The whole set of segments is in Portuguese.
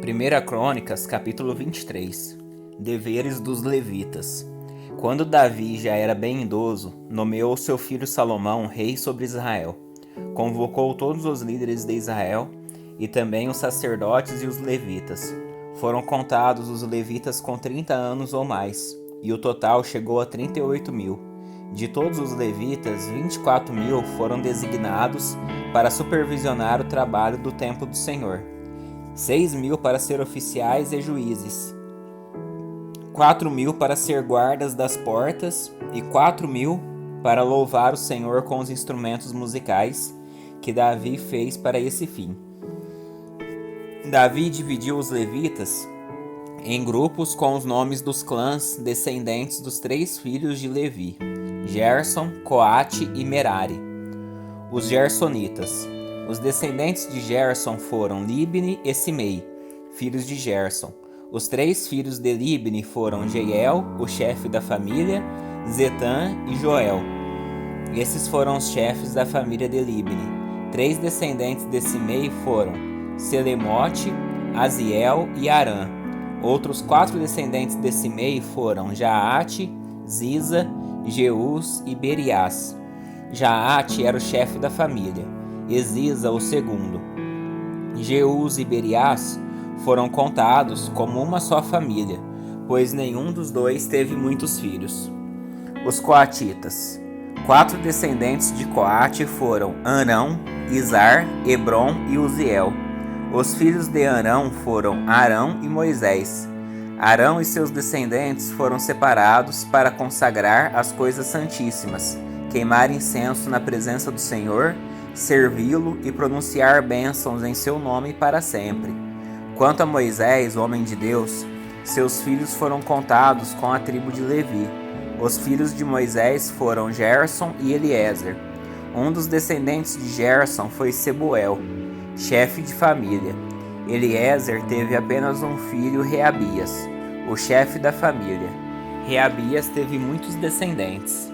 1 Crônicas, capítulo 23. Deveres dos levitas. Quando Davi já era bem idoso, nomeou seu filho Salomão rei sobre Israel. Convocou todos os líderes de Israel e também os sacerdotes e os levitas. Foram contados os levitas com 30 anos ou mais, e o total chegou a 38.000. De todos os levitas, 24.000 foram designados para supervisionar o trabalho do templo do Senhor. 6.000 para ser oficiais e juízes, 4.000 para ser guardas das portas e 4.000 para louvar o Senhor com os instrumentos musicais que Davi fez para esse fim. Davi dividiu os levitas em grupos com os nomes dos clãs descendentes dos 3 filhos de Levi: Gerson, Coate e Merari. Os Gersonitas. Os descendentes de Gerson foram Libni e Simei, filhos de Gerson. Os 3 filhos de Libni foram Jeiel, o chefe da família, Zetã e Joel. Esses foram os chefes da família de Libni. 3 descendentes de Simei foram Selemote, Aziel e Arã. Outros 4 descendentes de Simei foram Jaate, Ziza, Jeus e Berias. Jaate era o chefe da família, Ziza o segundo. Jeus e Berias foram contados como uma só família, pois nenhum dos dois teve muitos filhos. Os coatitas. 4 descendentes de Coate foram Arão, Izar, Hebron e Uziel. Os filhos de Arão foram Arão e Moisés. Arão e seus descendentes foram separados para consagrar as coisas santíssimas, queimar incenso na presença do Senhor, servi-lo e pronunciar bênçãos em seu nome para sempre. Quanto a Moisés, homem de Deus, seus filhos foram contados com a tribo de Levi. Os filhos de Moisés foram Gerson e Eliezer. Um dos descendentes de Gerson foi Sebuel, chefe de família. Eliezer teve apenas um filho, Reabias, o chefe da família. Reabias teve muitos descendentes.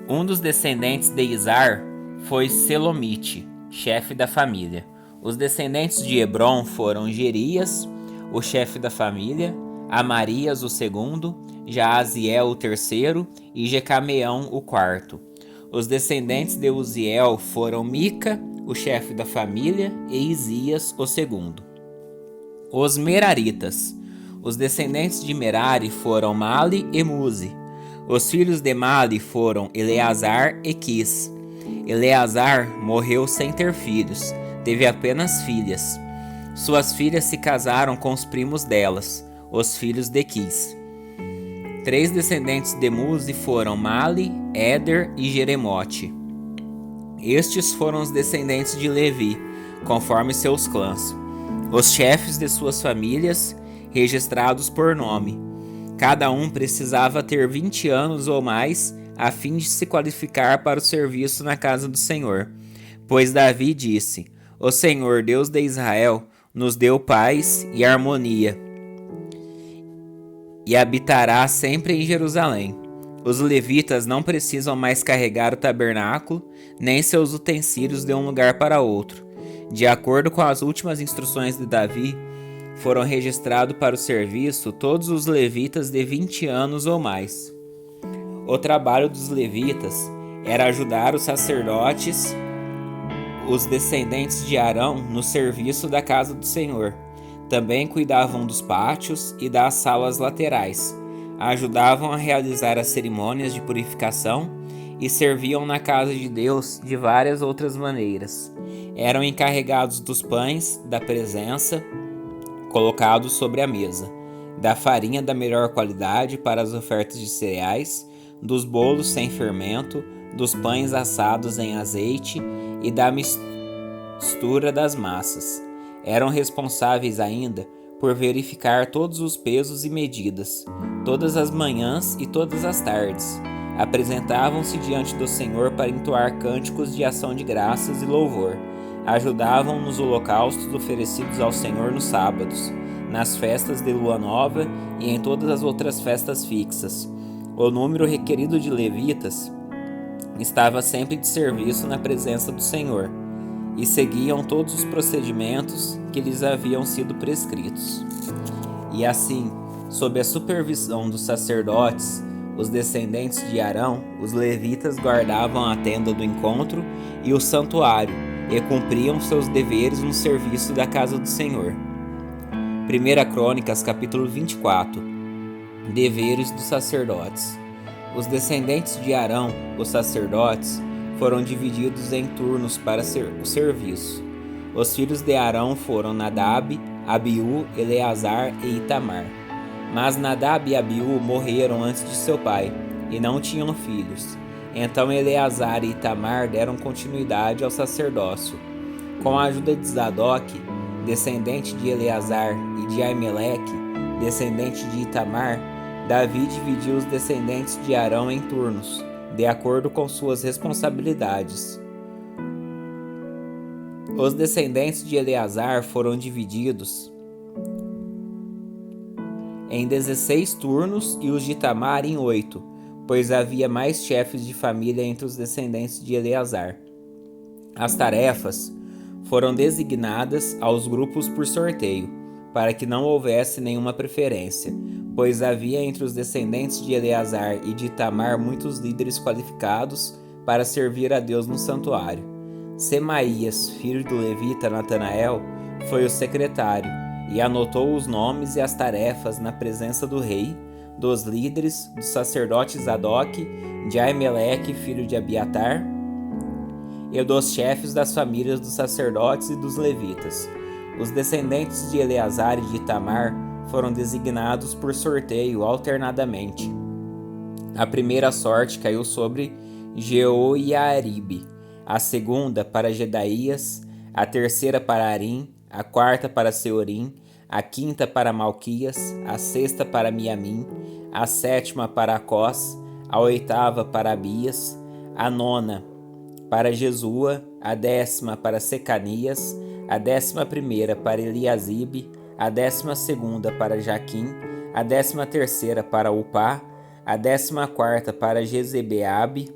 Um dos descendentes de Izar foi Selomite, chefe da família. Os descendentes de Hebron foram Jerias, o chefe da família, Amarias o segundo, Jaaziel o terceiro e Jecameão o quarto. Os descendentes de Uziel foram Mica, o chefe da família, e Isias o segundo. Os Meraritas. Os descendentes de Merari foram Mali e Muzi. Os filhos de Mali foram Eleazar e Quis. Eleazar morreu sem ter filhos, teve apenas filhas. Suas filhas se casaram com os primos delas, os filhos de Quis. 3 descendentes de Muzi foram Mali, Éder e Jeremote. Estes foram os descendentes de Levi, conforme seus clãs, os chefes de suas famílias, registrados por nome. Cada um precisava ter 20 anos ou mais a fim de se qualificar para o serviço na casa do Senhor. Pois Davi disse: O Senhor, Deus de Israel, nos deu paz e harmonia, e habitará sempre em Jerusalém. Os levitas não precisam mais carregar o tabernáculo, nem seus utensílios de um lugar para outro. De acordo com as últimas instruções de Davi, foram registrados para o serviço todos os levitas de 20 anos ou mais. O trabalho dos levitas era ajudar os sacerdotes, os descendentes de Arão, no serviço da casa do Senhor. Também cuidavam dos pátios e das salas laterais, ajudavam a realizar as cerimônias de purificação e serviam na casa de Deus de várias outras maneiras. Eram encarregados dos pães da presença, colocados sobre a mesa, da farinha da melhor qualidade para as ofertas de cereais, dos bolos sem fermento, dos pães assados em azeite e da mistura das massas. Eram responsáveis ainda por verificar todos os pesos e medidas, todas as manhãs e todas as tardes. Apresentavam-se diante do Senhor para entoar cânticos de ação de graças e louvor. Ajudavam nos holocaustos oferecidos ao Senhor nos sábados, nas festas de lua nova e em todas as outras festas fixas. O número requerido de levitas estava sempre de serviço na presença do Senhor. e seguiam todos os procedimentos que lhes haviam sido prescritos. E assim, sob a supervisão dos sacerdotes, os descendentes de Arão, os levitas guardavam a tenda do encontro e o santuário, e cumpriam seus deveres no serviço da casa do Senhor. 1 Crônicas, capítulo 24. Deveres dos sacerdotes. Os descendentes de Arão, os sacerdotes, foram divididos em turnos para o serviço. Os filhos de Arão foram Nadab, Abiú, Eleazar e Itamar. Mas Nadab e Abiú morreram antes de seu pai, e não tinham filhos. Então Eleazar e Itamar deram continuidade ao sacerdócio. Com a ajuda de Zadok, descendente de Eleazar, e de Aimeleque, descendente de Itamar, Davi dividiu os descendentes de Arão em turnos, de acordo com suas responsabilidades. Os descendentes de Eleazar foram divididos em 16 turnos e os de Itamar em 8, pois havia mais chefes de família entre os descendentes de Eleazar. As tarefas foram designadas aos grupos por sorteio, para que não houvesse nenhuma preferência, pois havia entre os descendentes de Eleazar e de Itamar muitos líderes qualificados para servir a Deus no santuário. Semaías, filho do levita Natanael, foi o secretário, e anotou os nomes e as tarefas na presença do rei, dos líderes, do sacerdote Zadok, de Aimeleque, filho de Abiatar, e dos chefes das famílias dos sacerdotes e dos levitas. Os descendentes de Eleazar e de Itamar foram designados por sorteio alternadamente. A primeira sorte caiu sobre Jeoiaribe, a segunda para Jedaías, a terceira para Arim, a quarta para Seorim, a quinta para Malquias, a sexta para Miamim, a sétima para Acós, a oitava para Abias, a nona para Jesua, a 10ª para Secanias, a 11ª para Eliasibe, a 12ª para Jaquim, a 13ª para Upá, a 14ª para Jezebeabe,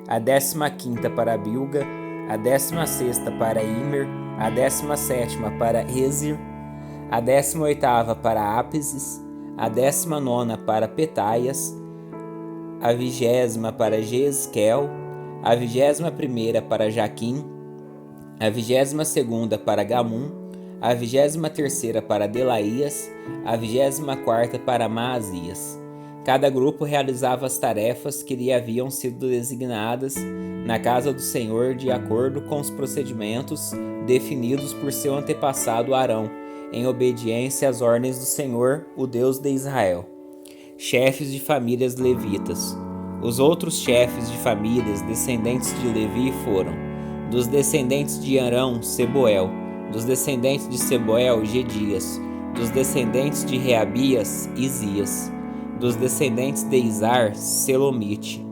a 15ª para Bilga, a 16ª para Imer, a 17ª para Ezir, a 18ª para Ápises, a 19ª para Petaias, a 20ª para Jezquel, a 21ª para Jaquim, a 22ª para Gamum, a 23ª para Delaías, a 24ª para Maasias. Cada grupo realizava as tarefas que lhe haviam sido designadas na casa do Senhor de acordo com os procedimentos definidos por seu antepassado Arão, em obediência às ordens do Senhor, o Deus de Israel. Chefes de famílias levitas. Os outros chefes de famílias descendentes de Levi foram: dos descendentes de Arão, Seboel; dos descendentes de Seboel, Gedias; dos descendentes de Reabias, Isias; dos descendentes de Izar, Selomite;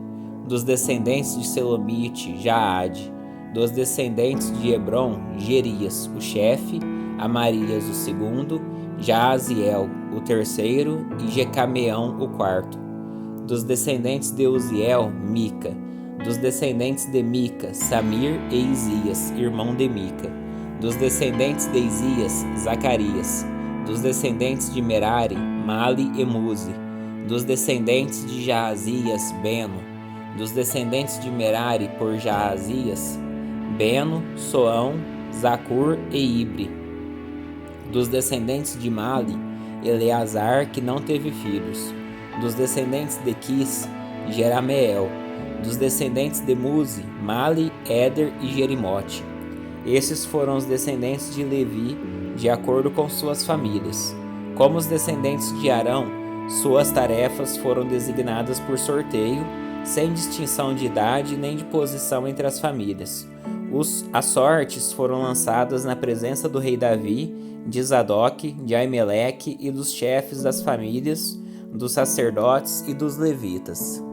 dos descendentes de Selomite, Jaade; dos descendentes de Hebron, Gerias, o chefe; Amarias, o segundo; Jaaziel, o terceiro; e Jecameão, o quarto; dos descendentes de Uziel, Mica; dos descendentes de Mica, Samir e Isias, irmão de Mica; dos descendentes de Isias, Zacarias; dos descendentes de Merari, Mali e Muzi; dos descendentes de Jaazias, Beno; dos descendentes de Merari por Jaazias, Beno, Soão, Zacur e Ibre; dos descendentes de Mali, Eleazar, que não teve filhos; dos descendentes de Quis, Jerameel; dos descendentes de Muzi, Mali, Éder e Jerimote. Esses foram os descendentes de Levi, de acordo com suas famílias. Como os descendentes de Arão, suas tarefas foram designadas por sorteio, sem distinção de idade nem de posição entre as famílias. As sortes foram lançadas na presença do rei Davi, de Zadok, de Aimeleque e dos chefes das famílias, dos sacerdotes e dos levitas.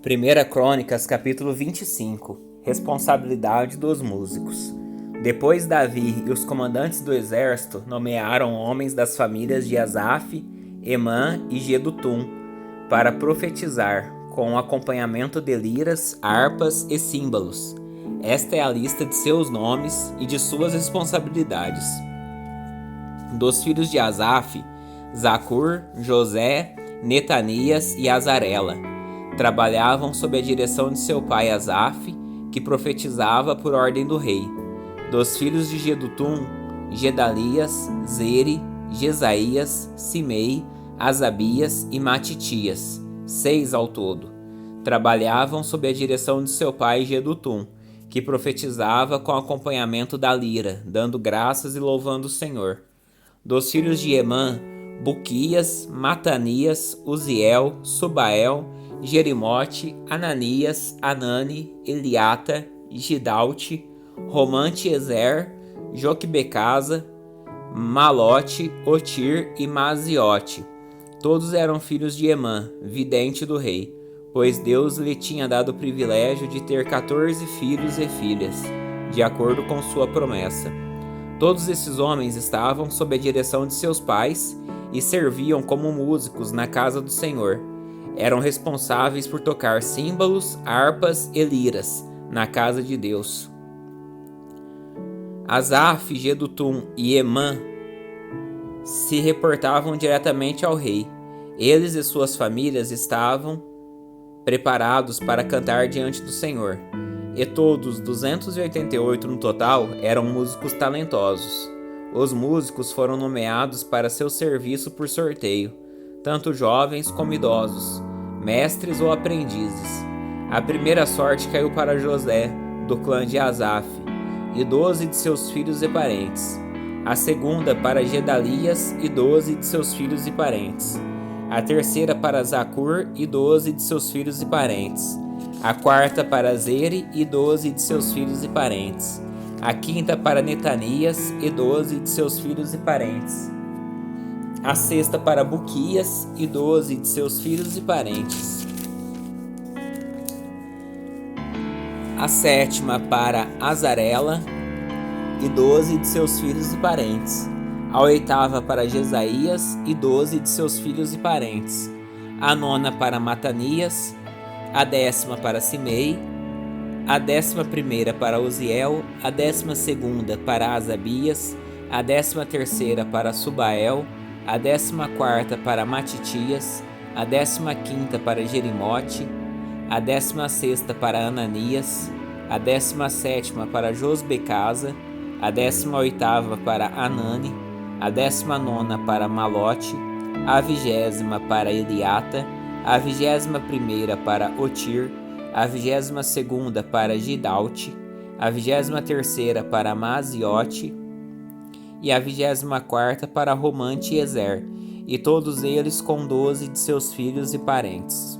1 Crônicas, capítulo 25. Responsabilidade dos músicos. Depois Davi e os comandantes do exército nomearam homens das famílias de Asaf, Emã e Gedutum para profetizar, com acompanhamento de liras, harpas e símbolos. Esta é a lista de seus nomes e de suas responsabilidades. Dos filhos de Asaf, Zacur, José, Netanias e Azarela trabalhavam sob a direção de seu pai Asaf, que profetizava por ordem do rei. Dos filhos de Jedutum, Gedalias, Zeri, Jesaías, Simei, Asabias e Matitias, 6 ao todo, trabalhavam sob a direção de seu pai Jedutum, que profetizava com acompanhamento da lira, dando graças e louvando o Senhor. Dos filhos de Emã, Buquias, Matanias, Uziel, Subael, Jerimote, Ananias, Anani, Eliata, Gidalte, Romante-Ezer, Joquebecasa, Malote, Otir e Maziote. Todos eram filhos de Emã, vidente do rei, pois Deus lhe tinha dado o privilégio de ter 14 filhos e filhas, de acordo com sua promessa. Todos esses homens estavam sob a direção de seus pais e serviam como músicos na casa do Senhor. Eram responsáveis por tocar símbolos, harpas e liras na casa de Deus. Asaf, Jedutum e Emã se reportavam diretamente ao rei. Eles e suas famílias estavam preparados para cantar diante do Senhor. E todos, 288 no total, eram músicos talentosos. Os músicos foram nomeados para seu serviço por sorteio, tanto jovens como idosos, mestres ou aprendizes. A primeira sorte caiu para José, do clã de Asaf, e 12 de seus filhos e parentes. A segunda para Gedalias e 12 de seus filhos e parentes. A terceira para Zacur e 12 de seus filhos e parentes. A quarta para Zeri e 12 de seus filhos e parentes. A quinta para Netanias e 12 de seus filhos e parentes. A sexta para Buquias e 12 de seus filhos e parentes. A sétima para Azarela e 12 de seus filhos e parentes. A oitava para Jesaías e 12 de seus filhos e parentes. A nona para Matanias. A 10ª para Simei. A 11ª para Uziel. A 12ª para Asabias. A 13ª para Subael. A 14ª para Matitias. A 15ª para Jerimote. A 16ª para Ananias. A 17ª para Josbecasa. A 18ª para Anani. A 19ª para Malote. A 20ª para Eliata. A 21ª para Otir. A 22ª para Gidalte. A 23ª para Maziote. E a 24ª para Romante-Ezer, e todos eles com 12 de seus filhos e parentes.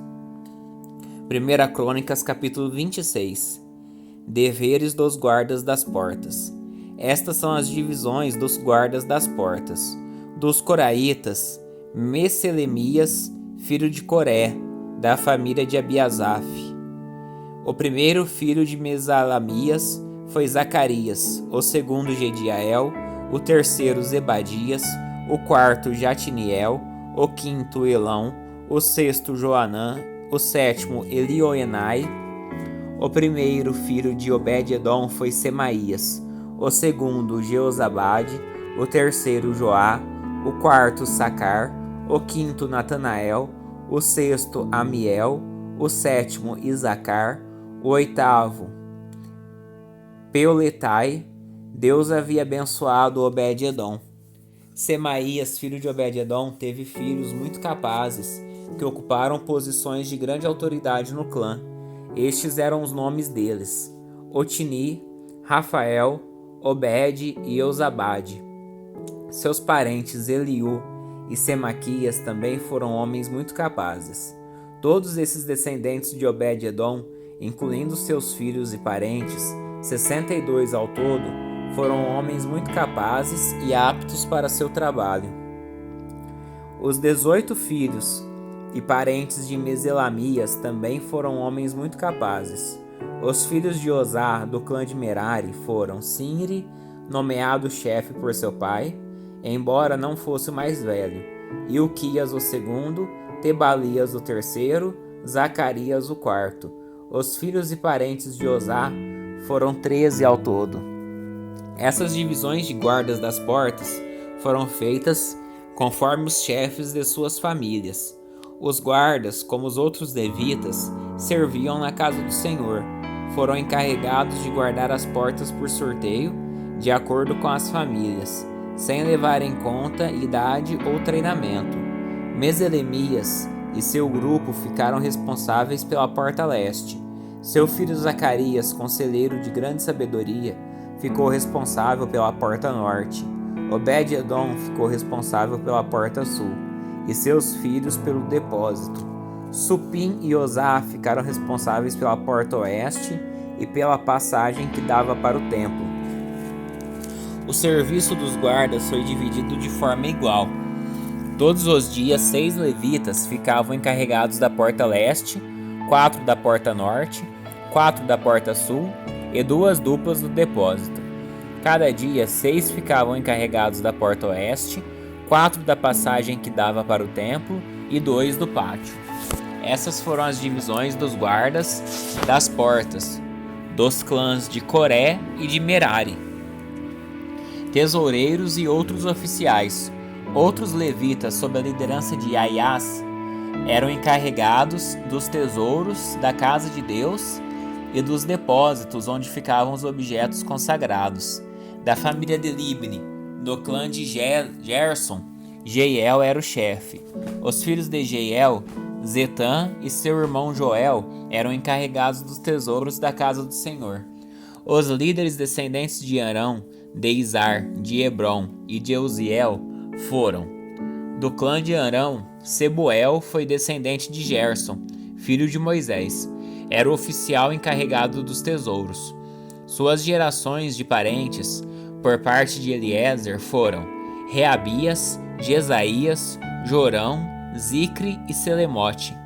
1 Crônicas, capítulo 26. Deveres dos guardas das portas. Estas são as divisões dos guardas das portas. Dos coraitas, Meselemias, filho de Coré, da família de Abiasaf. O primeiro filho de Mesalamias foi Zacarias, o segundo Jediael, o terceiro Zebadias, o quarto Jatiniel, o quinto Elão, o sexto Joanã, o sétimo Elioenai. O primeiro filho de Obed-edom foi Semaías, o segundo Jeozabade, o terceiro Joá, o quarto Sacar, o quinto Natanael, o sexto Amiel, o sétimo Isacar, o oitavo Peuletai. Deus havia abençoado Obed-edom. Semaías, filho de Obed-edom, teve filhos muito capazes que ocuparam posições de grande autoridade no clã. Estes eram os nomes deles: Otni, Rafael, Obed e Eusabade. Seus parentes Eliú e Semaquias também foram homens muito capazes. Todos esses descendentes de Obed-edom, incluindo seus filhos e parentes, 62 ao todo, foram homens muito capazes e aptos para seu trabalho. Os 18 filhos e parentes de Meselamias também foram homens muito capazes. Os filhos de Osá, do clã de Merari, foram Sinri, nomeado chefe por seu pai, embora não fosse o mais velho, Ilquias o segundo, Tebalias o terceiro, Zacarias o quarto. Os filhos e parentes de Osá foram 13 ao todo. Essas divisões de guardas das portas foram feitas conforme os chefes de suas famílias. Os guardas, como os outros levitas, serviam na casa do Senhor. Foram encarregados de guardar as portas por sorteio, de acordo com as famílias, sem levar em conta idade ou treinamento. Meselemias e seu grupo ficaram responsáveis pela porta leste. Seu filho Zacarias, conselheiro de grande sabedoria, ficou responsável pela porta norte. Obed-edom ficou responsável pela porta sul, e seus filhos pelo depósito. Supim e Osá ficaram responsáveis pela porta oeste e pela passagem que dava para o templo. O serviço dos guardas foi dividido de forma igual. Todos os dias, 6 levitas ficavam encarregados da porta leste, 4 da porta norte, 4 da porta sul e 2 duplas do depósito. Cada dia, 6 ficavam encarregados da porta oeste, 4 da passagem que dava para o templo e 2 do pátio. Essas foram as divisões dos guardas das portas, dos clãs de Coré e de Merari, tesoureiros e outros oficiais. Outros levitas, sob a liderança de Aias, eram encarregados dos tesouros da casa de Deus e dos depósitos onde ficavam os objetos consagrados. Da família de Libni, do clã de Gerson, Jeiel era o chefe. Os filhos de Jeiel, Zetã e seu irmão Joel, eram encarregados dos tesouros da casa do Senhor. Os líderes descendentes de Arão, de Izar, de Hebron e de Uziel foram: do clã de Arão, Sebuel foi descendente de Gerson, filho de Moisés. Era o oficial encarregado dos tesouros. Suas gerações de parentes, por parte de Eliezer, foram Reabias, Jesaías, Jorão, Zicre e Selemote.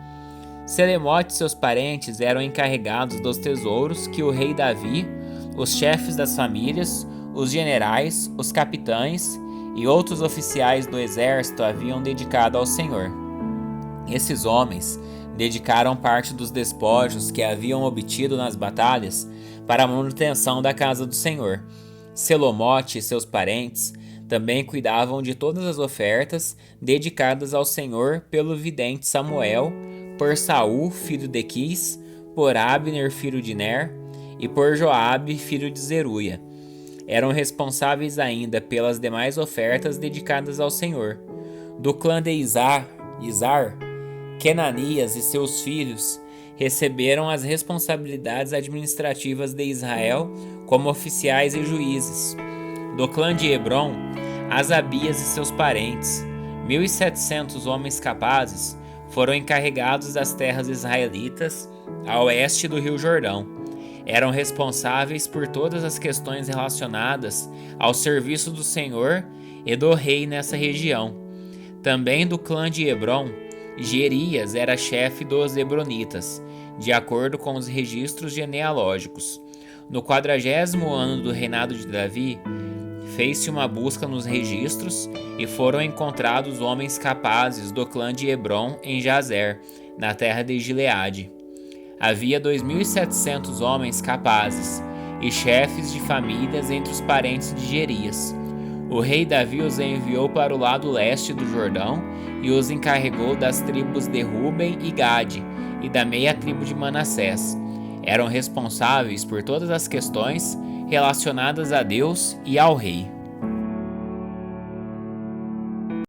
Selemote e seus parentes eram encarregados dos tesouros que o rei Davi, os chefes das famílias, os generais, os capitães e outros oficiais do exército haviam dedicado ao Senhor. Esses homens dedicaram parte dos despojos que haviam obtido nas batalhas para a manutenção da casa do Senhor. Selomote e seus parentes também cuidavam de todas as ofertas dedicadas ao Senhor pelo vidente Samuel, por Saul, filho de Quis, por Abner, filho de Ner, e por Joabe, filho de Zeruia. Eram responsáveis ainda pelas demais ofertas dedicadas ao Senhor. Do clã de Izar, Kenanias e seus filhos receberam as responsabilidades administrativas de Israel como oficiais e juízes. Do clã de Hebron, Asabias e seus parentes, 1.700 homens capazes, foram encarregados das terras israelitas a oeste do Rio Jordão. Eram responsáveis por todas as questões relacionadas ao serviço do Senhor e do rei nessa região. Também do clã de Hebron, Jerias era chefe dos Hebronitas, de acordo com os registros genealógicos. No 40º ano do reinado de Davi, fez-se uma busca nos registros e foram encontrados homens capazes do clã de Hebron em Jazer, na terra de Gileade. Havia 2.700 homens capazes e chefes de famílias entre os parentes de Jerias. O rei Davi os enviou para o lado leste do Jordão e os encarregou das tribos de Ruben e Gade e da meia tribo de Manassés. Eram responsáveis por todas as questões relacionadas a Deus e ao rei.